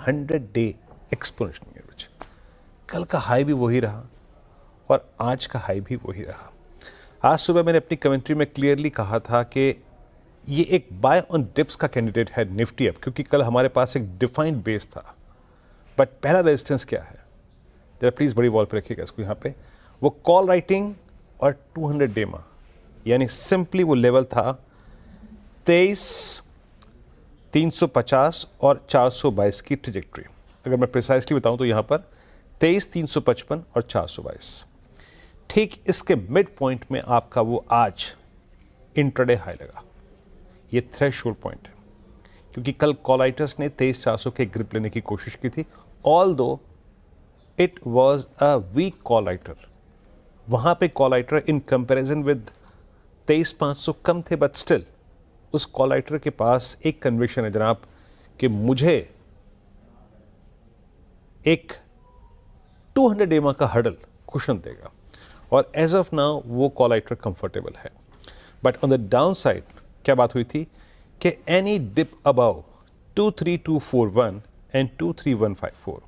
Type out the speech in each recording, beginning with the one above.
100-day exponential average. कल का high भी वही रहा और आज का हाई भी वही रहा। आज सुबह मैंने अपनी कमेंट्री में क्लियरली कहा था कि ये एक बाय ऑन डिप्स का कैंडिडेट है निफ्टी अब, क्योंकि कल हमारे पास एक डिफाइंड बेस था। बट पहला रेजिस्टेंस क्या है, जरा प्लीज़ बड़ी वॉल पे रखिएगा इसको यहाँ पे, वो कॉल राइटिंग और 200 डे मा, यानी सिंपली वो लेवल था 23,350 और 422 की ट्रेजेक्ट्री। अगर मैं प्रिसाइसली बताऊं तो यहाँ पर 23,355 और 422, ठीक इसके मिड पॉइंट में आपका वो आज इंट्राडे हाई लगा। ये थ्रेशोल्ड पॉइंट है, क्योंकि कल कॉलाइटर्स ने 23,400 के ग्रिप लेने की कोशिश की थी, ऑल दो इट वॉज अ वीक कॉलाइटर। वहां पे कॉलाइटर इन कंपेरिजन विद 23,500 कम थे, बट स्टिल उस कॉलाइटर के पास एक कन्विक्शन है जनाब कि मुझे एक 200 डेमा का हर्डल कुशन देगा, और एज ऑफ नाउ वो कॉलाइटर कंफर्टेबल है। But on the down side क्या बात हुई थी कि एनी डिप अबव 23241 एंड 23154,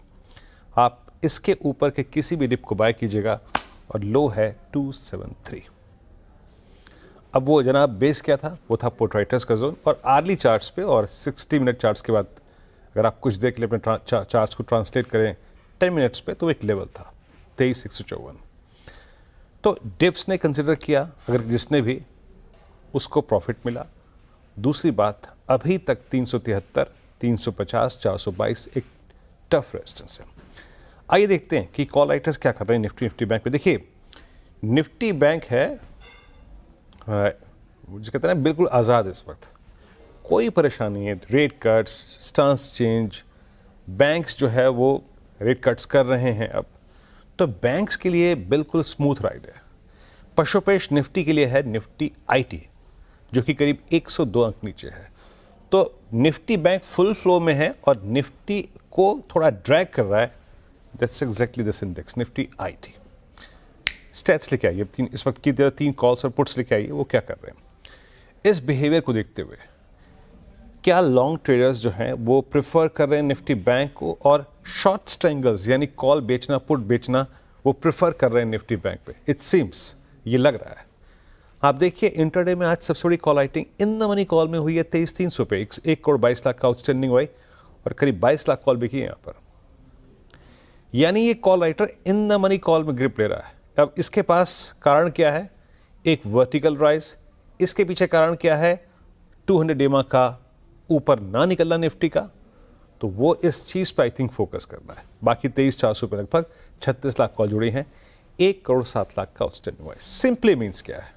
आप इसके ऊपर के किसी भी डिप को बाय कीजिएगा, और लो है 273। अब वो जनाब बेस क्या था, वो था पोर्ट्राइटर्स का जोन, और आर्ली चार्ट्स पे और 60 मिनट चार्ट्स के बाद अगर आप कुछ देख लें अपने चार्ट्स को ट्रांसलेट करें 10 मिनट्स पे, तो एक लेवल था 23,154। तो डिप्स ने कंसिडर किया, अगर जिसने भी, उसको प्रॉफिट मिला। दूसरी बात, अभी तक 373, 350, 422 एक टफ रेजिस्टेंस है। आइए देखते हैं कि कॉल राइटर्स क्या कर रहे हैं निफ्टी बैंक पे। देखिए निफ्टी बैंक है मुझे कहते हैं ना बिल्कुल आज़ाद इस वक्त, कोई परेशानी नहीं है। Rate cuts, stance change, banks जो है वो रेट कट्स कर रहे हैं अब, तो बैंक्स के लिए बिल्कुल स्मूथ राइड है। पशुपेश निफ्टी के लिए है निफ्टी आईटी, जो कि करीब 102 अंक नीचे है। तो निफ्टी बैंक फुल फ्लो में है और निफ्टी को थोड़ा ड्रैग कर रहा है। That's exactly this index Nifty IT. Stats लेके आइए, इस वक्त की 3 कॉल्स और पुट्स लेके आइए, वो क्या कर रहे हैं। इस बिहेवियर को देखते हुए क्या लॉन्ग ट्रेडर्स जो हैं वो प्रेफर कर रहे हैं निफ्टी बैंक को, और शॉर्ट स्ट्रेंगल्स यानी कॉल बेचना, पुट बेचना, वो प्रेफर कर रहे हैं निफ्टी बैंक पे। इट सीम्स, ये लग रहा है। आप देखिए इंटरडे में आज सबसे बड़ी call writing in the money call में हुई है 23,300 पे, 1 करोड़ 22 लाख का आउटस्टैंडिंग हुई, और करीब 22 लाख कॉल बिकी है यहाँ पर। यानी ये call writer in the money call में ग्रिप ले रहा है। अब इसके पास कारण क्या है, एक वर्टिकल राइज, इसके पीछे कारण क्या है, 200 डेमा का ऊपर ना निकलना निफ्टी का, तो वो इस चीज़ पर आई थिंक फोकस करना है। बाकी 23,400 पे लगभग 36 लाख कॉल जुड़ी हैं, 1 करोड़ 7 लाख का आउटस्टैंडिंग हुआ है। सिंपली मीन्स क्या है,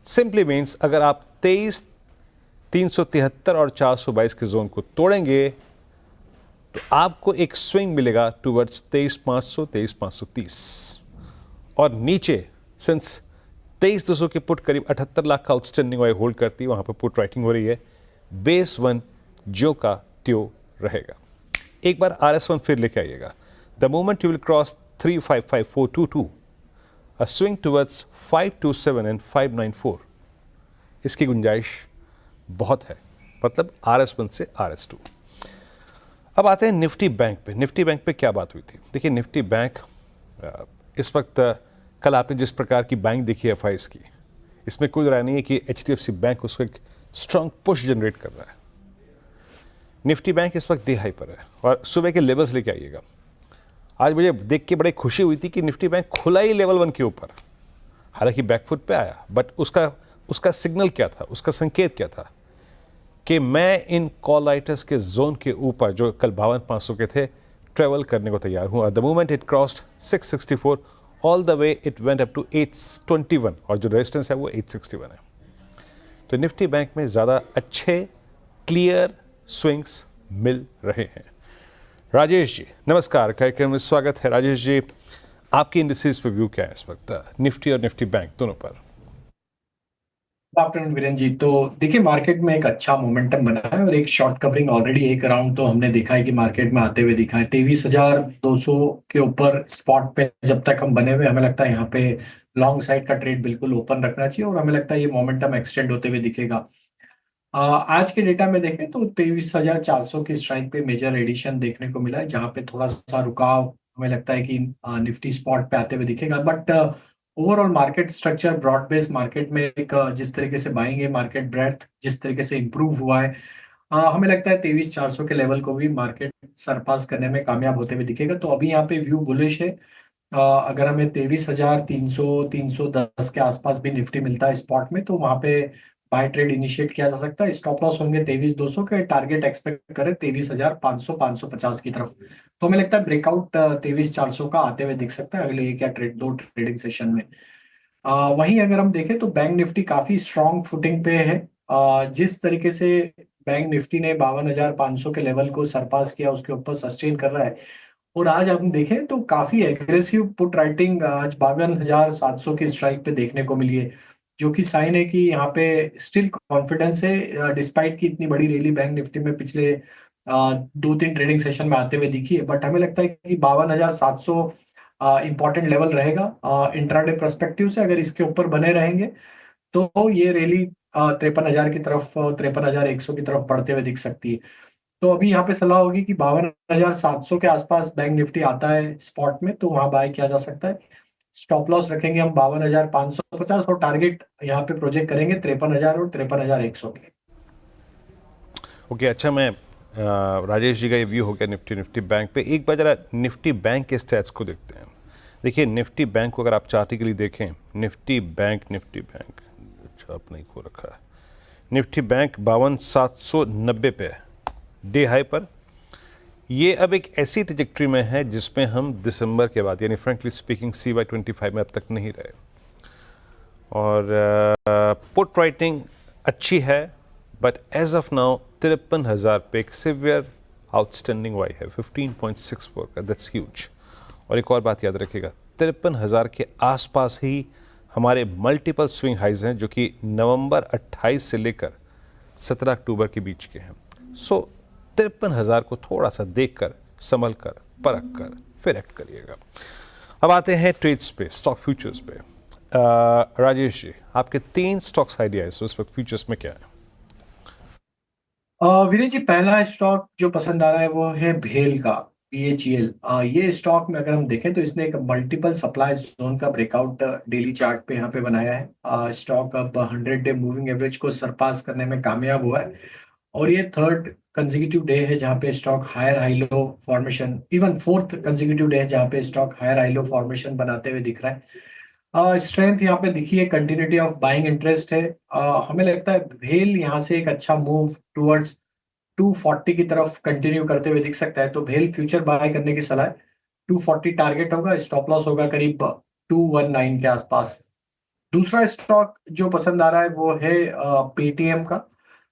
सिंपली मीन्स अगर आप 23,373 और 422 के जोन को तोड़ेंगे तो आपको एक स्विंग मिलेगा टुवर्ड्स 23,500, 23,530, और नीचे सिंस 23,200 के पुट करीब 78 लाख का आउटस्टैंडिंग वाई होल्ड करती है, वहां पर पुट राइटिंग हो रही है। बेस 1 जो का त्यो रहेगा। एक बार RS1 फिर लेके आइएगा। The moment you will cross 355,422, a swing towards 527 and 594, इसकी गुंजाइश बहुत है, मतलब RS1 से RS2। अब आते हैं निफ्टी बैंक पे। निफ्टी बैंक पे क्या बात हुई थी, देखिए निफ्टी बैंक इस वक्त, कल आपने जिस प्रकार की बैंक देखी है FIs की, इसमें कोई राय नहीं है कि HDFC बैंक उसको एक स्ट्रांग पुश जनरेट कर रहा है। निफ्टी बैंक इस वक्त डे हाई पर है, और सुबह के लेवल्स लेके आइएगा। आज मुझे देख के बड़ी खुशी हुई थी कि निफ्टी बैंक खुला ही लेवल 1 के ऊपर, हालांकि बैकफुट पे आया, बट उसका सिग्नल क्या था, उसका संकेत क्या था कि मैं इन कॉल राइटर्स के जोन के ऊपर जो कल 52,500 के थे ट्रेवल करने को तैयार हूँ। The moment it crossed 664, all the way it went up to 821, और जो रेजिस्टेंस है वो 861 है। तो निफ्टी बैंक में ज़्यादा अच्छे क्लियर स्विंग्स मिल रहे हैं। राजेश जी नमस्कार, कार्यक्रम में स्वागत है। राजेश जी, आपकी इंडिसेस पे व्यू क्या है इस वक्त निफ्टी और निफ्टी बैंक दोनों पर? गुड आफ्टरनून वीरेन जी। तो देखिए मार्केट में एक अच्छा मोमेंटम बना है, और एक शॉर्ट कवरिंग ऑलरेडी एक राउंड तो हमने देखा है कि मार्केट में आते हुए दिखा है। 23,200 के ऊपर स्पॉट पे जब तक हम बने हुए, हमें लगता है यहाँ पे लॉन्ग साइड का ट्रेड बिल्कुल ओपन रखना चाहिए, और हमें लगता है ये मोमेंटम एक्सटेंड होते हुए दिखेगा। आज के डेटा में देखें तो 23,400 की स्ट्राइक पे मेजर एडिशन देखने को मिला है, जहां पे थोड़ा सा रुकाव हमें लगता है कि निफ्टी स्पॉट पे आते हुए दिखेगा। But overall market structure broad based market में एक जिस तरीके से बाइंग है, मार्केट ब्रेड्थ जिस तरीके से इंप्रूव हुआ है, हमें लगता है 23,400 के लेवल को भी मार्केट सरपास करने में कामयाब होते हुए दिखेगा। तो अभी यहाँ पे व्यू बुलिश है। अगर हमें 23,300 310 के आसपास भी निफ्टी मिलता है स्पॉट में, तो वहां पे बाय ट्रेड इनिशिएट किया जा सकता है। स्टॉप लॉस होंगे 23,200 के, टारगेट एक्सपेक्ट करें 23,500 550 की तरफ। तो हमें लगता है ब्रेकआउट 23,400 का आते हुए दिख सकता है अगले एक या दो ट्रेडिंग सेशन में। वहीं अगर हम देखें तो बैंक निफ्टी काफी स्ट्रांग फुटिंग पे है। जिस तरीके से बैंक निफ्टी ने 52,500 के लेवल को सरपास किया, उसके ऊपर सस्टेन कर रहा है। और आज हम देखें तो काफी एग्रेसिव पुट राइटिंग आज 52,700 की स्ट्राइक पे देखने को मिली है, जो कि साइन है कि यहाँ पे स्टिल कॉन्फिडेंस है, डिस्पाइट की इतनी बड़ी रैली बैंक निफ्टी में पिछले 2-3 ट्रेडिंग सेशन में आते हुए दिखी है। बट हमें लगता है कि 52,700 इंपॉर्टेंट लेवल रहेगा इंट्राडे पर्सपेक्टिव से। अगर इसके ऊपर बने रहेंगे तो ये रैली 53,000 की तरफ, 53,100 की तरफ बढ़ते हुए दिख सकती है। तो अभी यहाँ पे सलाह होगी कि 52,700 के आसपास बैंक निफ्टी आता है स्पॉट में, तो वहां बाय किया जा सकता है। स्टॉप लॉस रखेंगे हम 52,550 और टारगेट यहाँ पे प्रोजेक्ट करेंगे 53,000 और 53,100 के। ओके, अच्छा, मैं राजेश जी का ये व्यू हो गया निफ्टी बैंक पे। एक बार जरा निफ्टी बैंक के स्टैट्स को देखते हैं। देखिए, निफ्टी बैंक को अगर आप चार्टिकली देखें, निफ्टी बैंक अच्छा आपने ही खो रखा है। निफ्टी बैंक 52,790 पे है, डे हाई पर। ये अब एक ऐसी ट्रजेक्ट्री में है जिसमें हम दिसंबर के बाद, यानी फ्रेंकली स्पीकिंग CY25 में अब तक नहीं रहे। और पुट राइटिंग अच्छी है, बट एज ऑफ नाउ 53,000 पे एक सिवियर आउटस्टैंडिंग वाई है 15.64 का, दैट्स ह्यूज। और एक और बात याद रखिएगा, 53,000 के आसपास ही हमारे मल्टीपल स्विंग हाइज हैं, जो कि नवंबर 28 से लेकर 17 अक्टूबर के बीच के हैं। सो 53,000 को थोड़ा सा देखकर, संभल कर, परख कर फिर एक्ट करिएगा। अब आते हैं ट्रेड्स पे, स्टॉक फ्यूचर्स पे। राजेश जी, आपके 3 स्टॉक्स आइडियाज उस वक्त फ्यूचर्स में क्या है? वीरेन जी, पहला स्टॉक जो पसंद आ रहा है वो है भेल का, BHEL। ये स्टॉक में अगर हम देखें तो इसने एक मल्टीपल सप्लाई जोन का ब्रेकआउट डेली चार्ट पे यहाँ पे बनाया है। स्टॉक अब 100 डे मूविंग एवरेज को सरपास करने में कामयाब हुआ है, और ये थर्ड कंसेक्यूटिव डे है जहाँ पे stock higher high low formation, even fourth consecutive day है जहाँ पे stock higher high low formation बनाते हुए दिख रहा है। स्ट्रेंथ यहाँ पे दिखी है, कंटिन्यूटी ऑफ बाइंग इंटरेस्ट है। हमें लगता है भेल यहाँ से एक अच्छा मूव टुवर्ड्स 240 की तरफ कंटिन्यू करते हुए दिख सकता है। तो भेल फ्यूचर बाय करने की सलाह है। 240 टारगेट होगा, स्टॉप लॉस होगा करीब 219 के आसपास। दूसरा स्टॉक जो पसंद आ रहा है वो है पेटीएम का।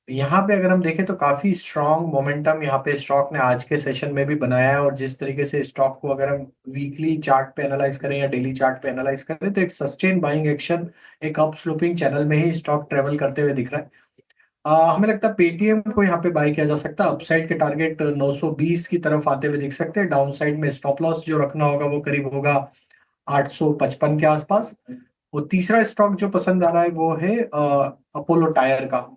यहाँ पे अगर हम देखें तो काफी स्ट्रॉन्ग मोमेंटम यहाँ पे स्टॉक ने आज के सेशन में भी बनाया है, और जिस तरीके से स्टॉक को अगर हम वीकली चार्ट पे एनालाइज करें या डेली चार्ट पे एनालाइज करें, तो एक सस्टेन बाइंग एक्शन, एक अप स्लोपिंग चैनल में ही स्टॉक ट्रेवल करते हुए दिख रहा है। हमें लगता है पेटीएम को यहाँ पे बाय किया जा सकता है। अपसाइड के टारगेट 920 की तरफ आते हुए दिख सकते हैं। डाउन साइड में स्टॉप लॉस जो रखना होगा वो करीब होगा 855 के आसपास। और तीसरा स्टॉक जो पसंद आ रहा है वो है अपोलो टायर का।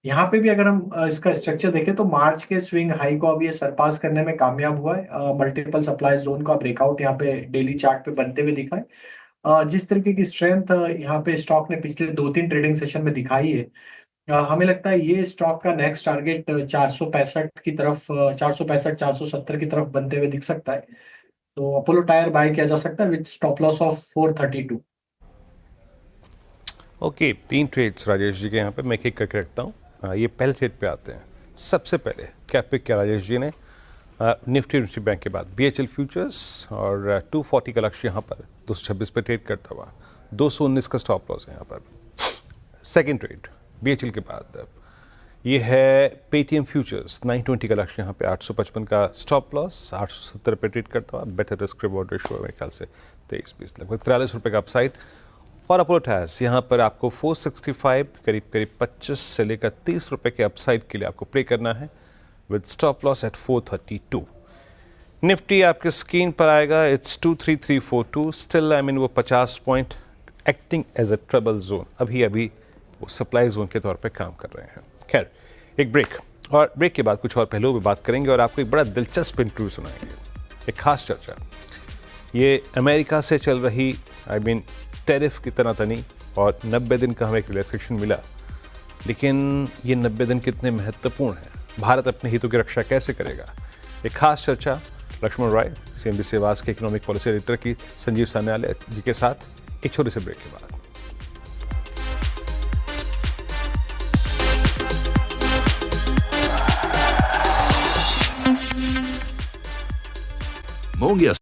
यहाँ पे भी अगर हम इसका स्ट्रक्चर देखें तो मार्च के स्विंग हाई को अब ये सरपास करने में कामयाब हुआ है। मल्टीपल सप्लाई जोन का ब्रेकआउट यहाँ पे डेली चार्ट पे बनते हुए दिखा है। जिस तरीके की स्ट्रेंथ यहाँ पे स्टॉक ने पिछले 2-3 ट्रेडिंग सेशन में दिखाई है, हमें लगता है ये स्टॉक का नेक्स्ट टारगेट 465 की तरफ, 465 470 की तरफ बनते हुए दिख सकता है। तो अपोलो टायर बाय किया जा सकता है with stop loss of 432। Okay, 3 trades Rajesh ji के यहाँ पे मैं एक करके रखता हूँ। ये पहले ट्रेड पे आते हैं। सबसे पहले क्या पिक किया राजेश जी ने? निफ्टी बैंक के बाद BHL फ्यूचर्स, और 240 का लक्ष्य यहाँ पर 226 पे ट्रेड करता हुआ, 219 का स्टॉप लॉस है यहाँ पर। सेकेंड ट्रेड BHL के बाद ये है पेटीएम फ्यूचर्स, 920 का लक्ष्य यहाँ पे, 855 का स्टॉप लॉस, 870 पे ट्रेड करता हुआ। बेटर रिस्क रिवॉर्ड रेशियो मेरे ख्याल से 23-20, लगभग 43 रुपये का अपसाइड। और अपोलो टायर्स यहाँ पर आपको 465, करीब 25 से लेकर 30 रुपये के अपसाइड के लिए आपको प्ले करना है, with stop loss at 432। Nifty आपके स्क्रीन पर आएगा, इट्स 23342, स्टिल आई मीन वो 50 point acting as a trouble zone, अभी वो सप्लाई जोन के तौर पे काम कर रहे हैं। खैर, एक ब्रेक, और ब्रेक के बाद कुछ और पहलुओं पर बात करेंगे और आपको एक बड़ा दिलचस्प इंटरव्यू सुनाएंगे, एक खास चर्चा। ये अमेरिका से चल रही टैरिफ की तनातनी और 90 दिन का हमें एक रिलैक्सेशन मिला, लेकिन ये 90 दिन कितने महत्वपूर्ण हैं, भारत अपने हितों की रक्षा कैसे करेगा। एक खास चर्चा लक्ष्मण राय, CNBC आवाज के इकोनॉमिक पॉलिसी एडिटर की संजीव सान्याल जी के साथ एक छोटे से ब्रेक के बाद। मूंग या